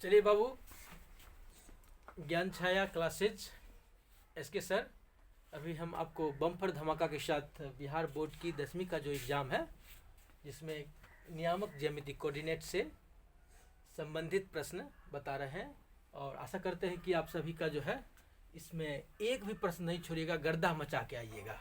चलिए बाबू, ज्ञान छाया classes SK sir, अभी हम आपको बम्पर धमाका के साथ बिहार बोर्ड की 10वीं का जो एग्ज़ाम है, जिसमें नियामक ज्यामिति कोऑर्डिनेट से संबंधित प्रश्न बता रहे हैं। और आशा करते हैं कि आप सभी का जो है इसमें एक भी प्रश्न नहीं छोड़िएगा, गर्दा मचा के आइएगा,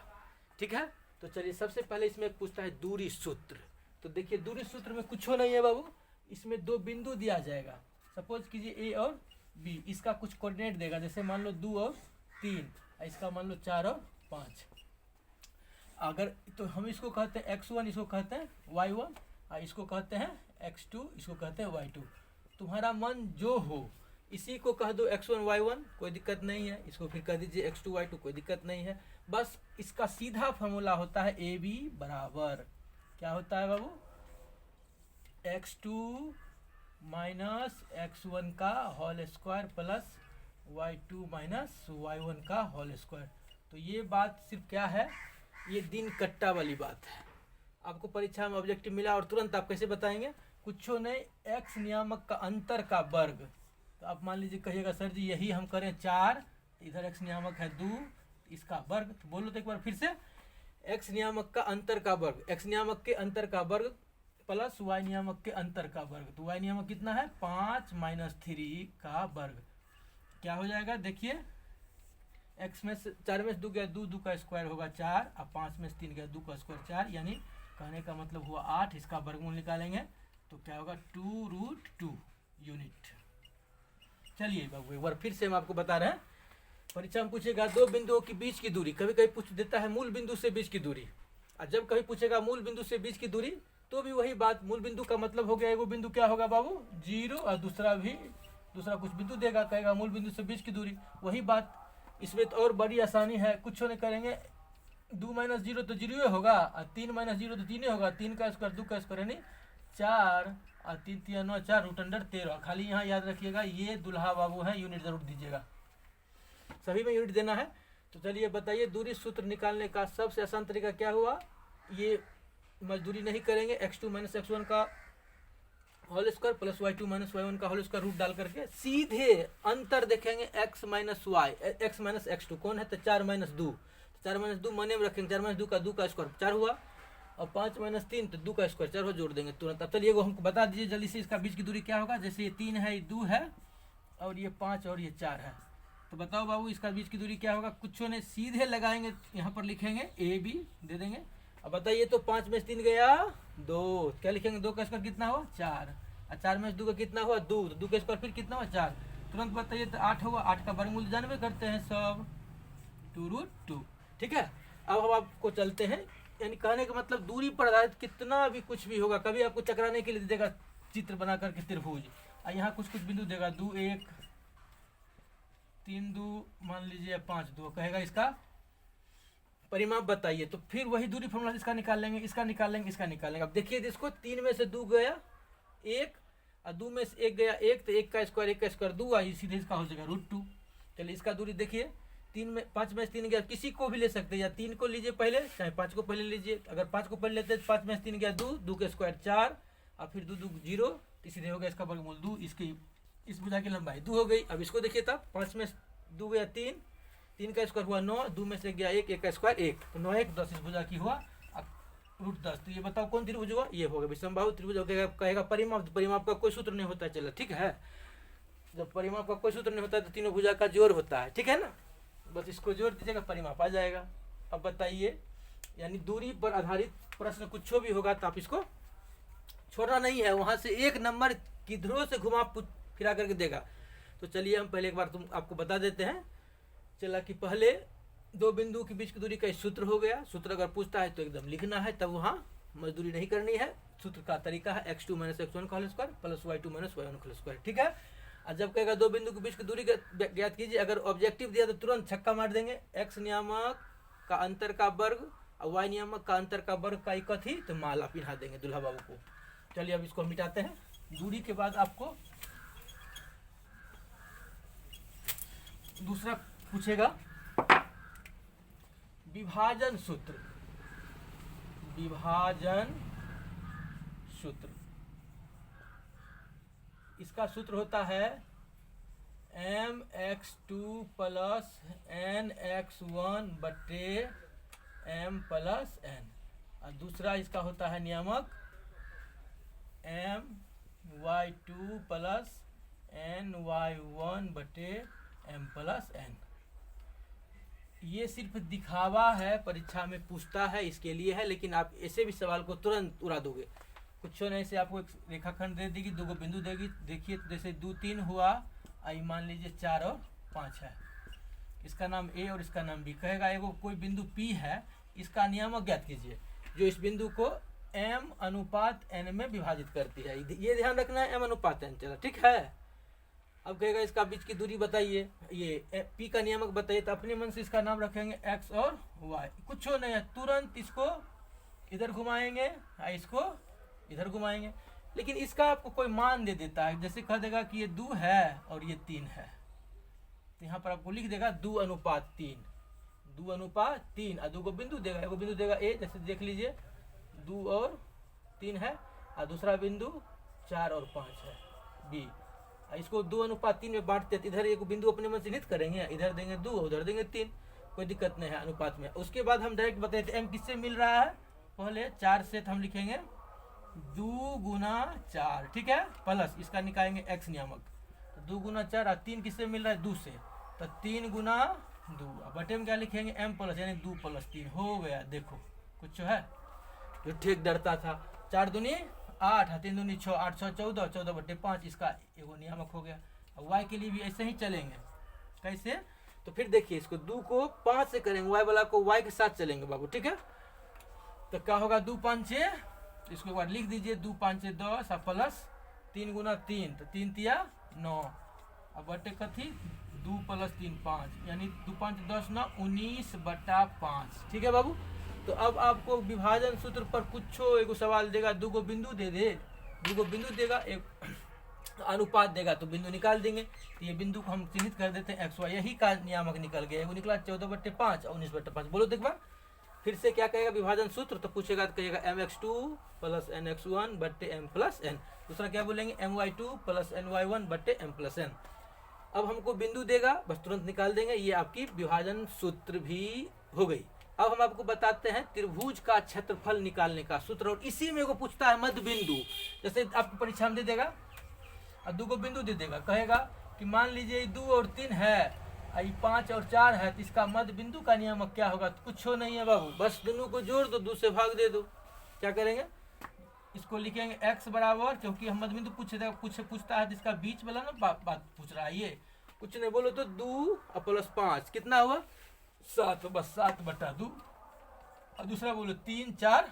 ठीक है। तो चलिए, सबसे पहले इसमें पूछता है दूरी सूत्र। तो देखिए, दूरी सूत्र में कुछ नहीं है बाबू, इसमें दो बिंदु दिया जाएगा। सपोज कीजिए ए और बी, इसका कुछ कोऑर्डिनेट देगा, जैसे मान लो 2 और 3, इसका मान लो 4 और 5। अगर तो हम इसको कहते हैं x1, इसको कहते हैं y1, और इसको कहते हैं x2, इसको कहते हैं y2। तुम्हारा मन जो हो इसी को कह दो x1 y1, कोई दिक्कत नहीं है। इसको फिर कह दीजिए x2 y2, कोई दिक्कत नहीं है। बस इसका सीधा फॉर्मूला होता है ए बी बराबर, क्या होता है बाबू, x2 माइनस x1 का whole square plus y2 minus y1 का होल स्क्वायर। तो ये बात सिर्फ क्या है, ये दिन कट्टा वाली बात है। आपको परीक्षा में ऑब्जेक्टिव मिला और तुरंत आप कैसे बताएंगे, कुछ नहीं, x नियामक का अंतर का वर्ग। तो आप मान लीजिए कहिएगा सर जी यही हम करें 4, इधर x नियामक है 2, इसका वर्ग। तो बोलो तो एक बार फिर से, x नियामक का अंतर का वर्ग, x नियामक के अंतर का वर्ग प्लस y नियामक के अंतर का वर्ग। तो y नियामक कितना है, 5 माइनस 3 का वर्ग। क्या हो जाएगा, देखिए x में से 4 में से 2 गया 2, 2 का स्क्वायर होगा 4, और 5 में से 3 गया 2 का स्क्वायर 4, यानी कहने का मतलब हुआ 8। इसका वर्गमूल निकालेंगे तो क्या होगा, 2√2 यूनिट। चलिए बाबू, एक बार फिर से हम आपको बता रहे हैं, परीक्षा में पूछेगा दो बिंदुओं के बीच की दूरी, कभी कभी पूछ देता है मूल बिंदु से बीच की दूरी। और जब कभी पूछेगा मूल बिंदु से बीच की दूरी, तो भी वही बात, मूल बिंदु का मतलब हो गया एगो बिंदु क्या होगा बाबू 0, और दूसरा कुछ बिंदु देगा, कहेगा मूल बिंदु से बीच की दूरी, वही बात। इसमें तो और बड़ी आसानी है, कुछ नहीं करेंगे, 2 माइनस 0 तो 0 होगा, और 3 माइनस 0 तो 3 होगा, 3 का स्क्वायर 2 का स्क्वायर यानी 4, और 3 3 9 4 √13। खाली यहाँ याद रखिएगा, ये दुल्हा बाबू है, यूनिट जरूर दीजिएगा, सभी में यूनिट देना है। तो चलिए बताइए, दूरी सूत्र निकालने का सबसे आसान तरीका क्या हुआ, ये मजदूरी नहीं करेंगे, x2 माइनस x1 का whole square plus y2 minus y1 का होल स्क्वायर रूट डाल करके सीधे अंतर देखेंगे, x minus y, x minus x2 कौन है, तो 4 माइनस 2, 4 माइनस 2 मने में रखेंगे, 4 माइनस 2 का स्क्वायर 4 हुआ, और 5 माइनस 3 तो 2 का स्क्वायर 4 हो, जोड़ देंगे तुरंत। अब चलिए वो हमको बता दीजिए जल्दी से, इसका बीच की दूरी क्या होगा। जैसे ये 3 है, ये 2 है, और ये 5 और ये 4 है, तो बताओ बाबू इसका बीच की दूरी क्या होगा। कुछ नहीं, सीधे लगाएंगे, यहाँ पर लिखेंगे ए बी दे देंगे। अब बताइए, तो 5 में से 3 गया 2, क्या लिखेंगे, 2 का स्क्वायर कितना हुआ 4, और 4 में से 2 का कितना हुआ 2, तो 2 का स्क्वायर फिर कितना हुआ 4, तुरंत बताइए तो 8 होगा। 8 का वर्गमूल जानवे करते हैं सब, 2√2, ठीक है। अब हम आपको चलते हैं, यानी कहने का मतलब दूरी पर आधारित कितना भी कुछ भी होगा, कभी आपको चकराने के लिए देगा चित्र बना करके त्रिभुज, और यहाँ कुछ बिंदु देगा 2 1 3 2 मान लीजिए 5 2, कहेगा इसका परिमाप बताइए। तो फिर वही दूरी फॉर्मूला इसका निकाल लेंगे, इसका निकाल लेंगे, इसका निकाल लेंगे। अब देखिए इसको, 3 में से 2 गया 1, और 2 में से 1 गया 1, तो 1 का स्क्वायर 2 आई, सीधे इसका हो जाएगा √2। चलिए इसका दूरी देखिए, 5 में से 3 गया, किसी को भी ले सकते हैं, या 3 को लीजिए पहले, चाहे 5 को पहले लीजिए। अगर 5 को पहले लेते हैं तो 5 में से 3 गया 2, 2 का स्क्वायर 4, और फिर 2 2 0, तीसरे हो गया इसका वर्गमूल 2, इसकी इस भुजा की लंबाई 2 हो गई। अब इसको देखिए, तब 5 में 2 गया 3, 3 का स्क्वायर हुआ 9, 2 में से गया 1, 1 का स्क्वायर 1, तो 9 1 10, इस भुजा की हुआ √10। तो ये बताओ कौन त्रिभुज हुआ, ये होगा विषमबाहु त्रिभुज। कहेगा परिमाप, परिमाप का कोई सूत्र नहीं होता है, चलो ठीक है, जब परिमाप का कोई सूत्र नहीं होता है तो तीनों भुजा का जोड़ होता है, ठीक है ना, बस इसको जोड़ दीजिएगा, परिमाप आ जाएगा। अब बताइए, यानी दूरी पर आधारित प्रश्न कुछ भी होगा तो आप इसको छोड़ना नहीं है, वहां से एक नंबर किधरों से घुमा फिरा करके देगा। तो चलिए हम पहले एक बार आपको बता देते हैं, चला कि पहले दो बिंदु के बीच की दूरी का सूत्र हो गया। सूत्र अगर पूछता है तो एकदम लिखना है, तब वहाँ मजदूरी नहीं करनी है। सूत्र का तरीका है x2 माइनस x1 का whole square plus y2 minus y1 का होल स्क्वायर, ठीक है। और जब कहेगा दो बिंदु के बीच की दूरी ज्ञात कीजिए, अगर ऑब्जेक्टिव दिया तो तुरंत छक्का मार देंगे, x नियामक का अंतर का वर्ग और y नियामक का अंतर का वर्ग का इकट्ठ ही, तो माला पिन्हा देंगे दुल्हा बाबू को। चलिए अब इसको मिटाते हैं। दूरी के बाद आपको दूसरा पूछेगा विभाजन सूत्र। विभाजन सूत्र इसका सूत्र होता है mx2 प्लस nx1 बटे m प्लस n, और दूसरा इसका होता है नियामक my2 प्लस ny1 बटे m प्लस n। ये सिर्फ दिखावा है, परीक्षा में पूछता है इसके लिए है, लेकिन आप ऐसे भी सवाल को तुरंत उड़ा दोगे। कुछ नहीं से आपको एक रेखाखंड दे देगी, 2 बिंदु देगी। देखिए जैसे 2 3 हुआ, आई मान लीजिए 4 और 5 है। इसका नाम ए और इसका नाम बी। कहेगा एगो कोई बिंदु पी है, इसका नियामक ज्ञात कीजिए जो इस बिंदु को m अनुपात n में विभाजित करती है। ये ध्यान रखना है, m अनुपात n। चला ठीक है। अब कहेगा इसका बीच की दूरी बताइए, ये p का नियामक बताइए। तो अपने मन से इसका नाम रखेंगे x और y। कुछ नहीं है, तुरंत इसको इधर घुमाएंगे, इसको इधर घुमाएंगे। लेकिन इसका आपको कोई मान दे देता है, जैसे कह देगा कि ये 2 है और ये 3 है, तो यहाँ पर आपको लिख देगा 2 अनुपात 3, 2 अनुपात 3। और 2 को बिंदु देगा, एगो बिंदु देगा ए, जैसे देख लीजिए 2 और 3 है, और दूसरा बिंदु 4 और 5 है बी। इसको 2 अनुपात 3 में बांटते, इधर एक बिंदु अपने मन चिन्हित करेंगे, इधर देंगे 2 उधर देंगे 3, कोई दिक्कत नहीं है अनुपात में। उसके बाद हम डायरेक्ट बताते m किससे मिल रहा है, पहले 4 से हम लिखेंगे 2 गुना 4, ठीक है, प्लस इसका निकालेंगे x नियामक, तो 2 गुना 4, और 3 किससे मिल रहा है 2 से, तो 3 गुना 2, बटे में क्या लिखेंगे m प्लस, यानी 2 प्लस 3 हो गया। देखो कुछ है जो ठीक डरता था, 4 दूनी 8, 3 दूनी 6, 8 6 14, 14 बटे 5, इसका एगो नियामक हो गया। y के लिए भी ऐसे ही चलेंगे। कैसे, तो फिर देखिए इसको 2 को 5 से करेंगे, y वाला को y के साथ चलेंगे बाबू, ठीक है। तो क्या होगा 2 5 6, इसको एक बार लिख दीजिए 2 5 6 10, और प्लस 3 गुना 3, तो 3 तिया 9, अब बटे कथी 2 प्लस 3 5, यानी 2 5 10 9 19 बटा 5, ठीक है बाबू। तो अब आपको विभाजन सूत्र पर कुछ एगो सवाल देगा, 2 गो बिंदु दे दे, 2 गो बिंदु देगा, एक अनुपात देगा, तो बिंदु निकाल देंगे। तो ये बिंदु को हम चिन्हित कर देते हैं x y, यही का नियामक निकल गया। एगो निकला 14 बटे 5 और 19 बटे 5। बोलो देख बार फिर से क्या कहेगा विभाजन सूत्र, तो पूछेगा तो कहेगा mx2 प्लस nx1 बटे m प्लस n। दूसरा क्या बोलेंगे my2 प्लस ny1 बटे m प्लस n। अब हमको बिंदु देगा, बस तुरंत निकाल देंगे। ये आपकी विभाजन सूत्र भी हो गई। अब हम आपको बताते हैं त्रिभुज का क्षेत्रफल निकालने का सूत्र, और इसी में को पूछता है मध्य बिंदु। जैसे आपको परीक्षा में दे देगा और 2 को बिंदु दे देगा, कहेगा कि मान लीजिए 2 और 3 है, 5 और 4 है, तो इसका मध्य बिंदु का नियामक क्या होगा, तो कुछ नहीं है बाबू, बस दोनों को जोड़ दो, 2 से भाग दे दो। क्या करेंगे, इसको लिखेंगे x बराबर, क्योंकि हम मध्य बिंदु पूछता है, जिसका बीच वाला ना बात पूछ रहा है, ये कुछ नहीं बोलो तो 2 प्लस 5 कितना हुआ 7, बस 7 बटा 2, और दूसरा बोलो 3 4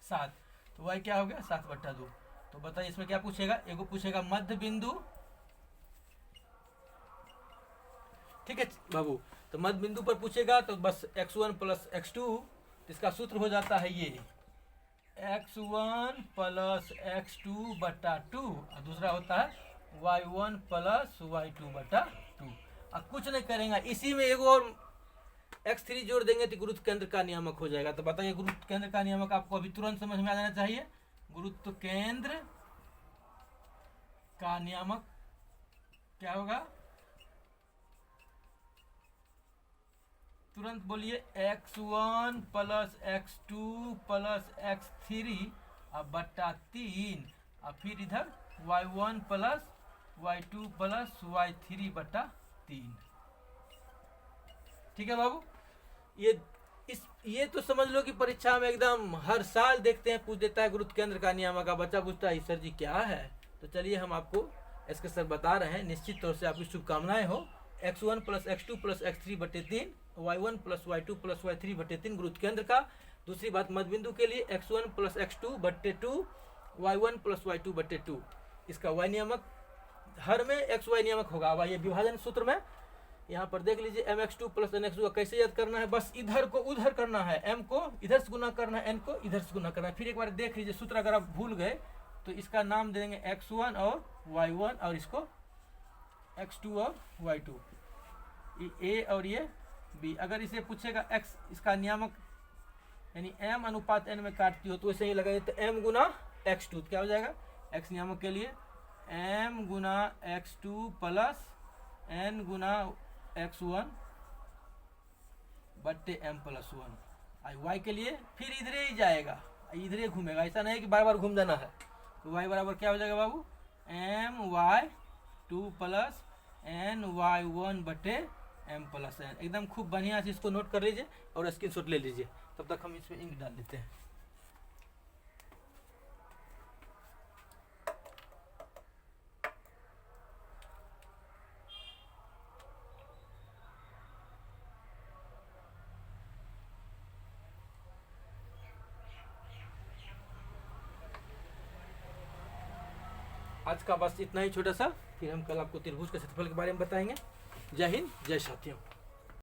7, तो y क्या हो गया 7 बटा 2। तो बताइए इसमें क्या पूछेगा, एगो पूछेगा मध्य बिंदु, ठीक है बाबू। तो मध्य बिंदु पर पूछेगा तो बस x1 प्लस x2, इसका सूत्र हो जाता है ये x1 प्लस x2 बटा 2, और दूसरा होता है y1 प्लस y2 बटा 2। अब कुछ नहीं करेंगे, इसी में एगो और x3 जोड़ देंगे तो गुरुत्व केंद्र का नियामक हो जाएगा। तो बताइए गुरुत्व केंद्र का नियामक आपको अभी तुरंत समझ में आ जाना चाहिए। गुरुत्व केंद्र का नियामक क्या होगा, तुरंत बोलिए x1 plus x2 plus x3 अब बट्टा 3, और फिर इधर y1 plus y2 plus y3 बट्टा 3। ठीक है बाबू, ये तो समझ लो कि परीक्षा में एकदम हर साल देखते हैं, पूछ देता है गुरुत्व केंद्र का नियामक। बच्चा पूछता है सर जी क्या है, तो चलिए हम आपको इसके सर बता रहे हैं। निश्चित तौर से आपकी शुभकामनाएं हो। x1 plus x2 plus x3 बटे 3, y1 plus y2 plus y3 बटे 3 गुरुत्व केंद्र का। दूसरी बात मध्य बिंदु के लिए x1 प्लस x2 बटे 2, y1 प्लस y2 बटे 2, इसका y नियामक हर में xy नियामक होगा। अब ये विभाजन सूत्र में यहाँ पर देख लीजिए mx2 प्लस nx2 कैसे याद करना है, बस इधर को उधर करना है, m को इधर से गुना करना है, n को इधर से गुना करना है। फिर एक बार देख लीजिए सूत्र, अगर आप भूल गए तो इसका नाम दे देंगे x1 और y1, और इसको x2 और y2, ये a और ये b। अगर इसे पूछेगा x इसका नियामक यानी m अनुपात n में काटती हो तो वैसे ही लगाइए, तो m गुना x2 क्या हो जाएगा, x नियामक के लिए m गुना x2 प्लस n गुना x1 बट्टे m प्लस 1। y के लिए फिर इधर ही जाएगा, इधर ही घूमेगा, ऐसा नहीं कि बार बार घूम जाना है। तो y बराबर क्या हो जाएगा बाबू, my2 प्लस ny1 बटे m प्लस n। एकदम खूब बढ़िया से इसको नोट कर लीजिए और स्क्रीनशॉट ले लीजिए। तब तक हम इसमें इंक डाल देते हैं। आज का बस इतना ही छोटा सा, फिर हम कल आपको त्रिभुज के क्षेत्रफल के बारे में बताएंगे। जय हिंद, जय साथियों।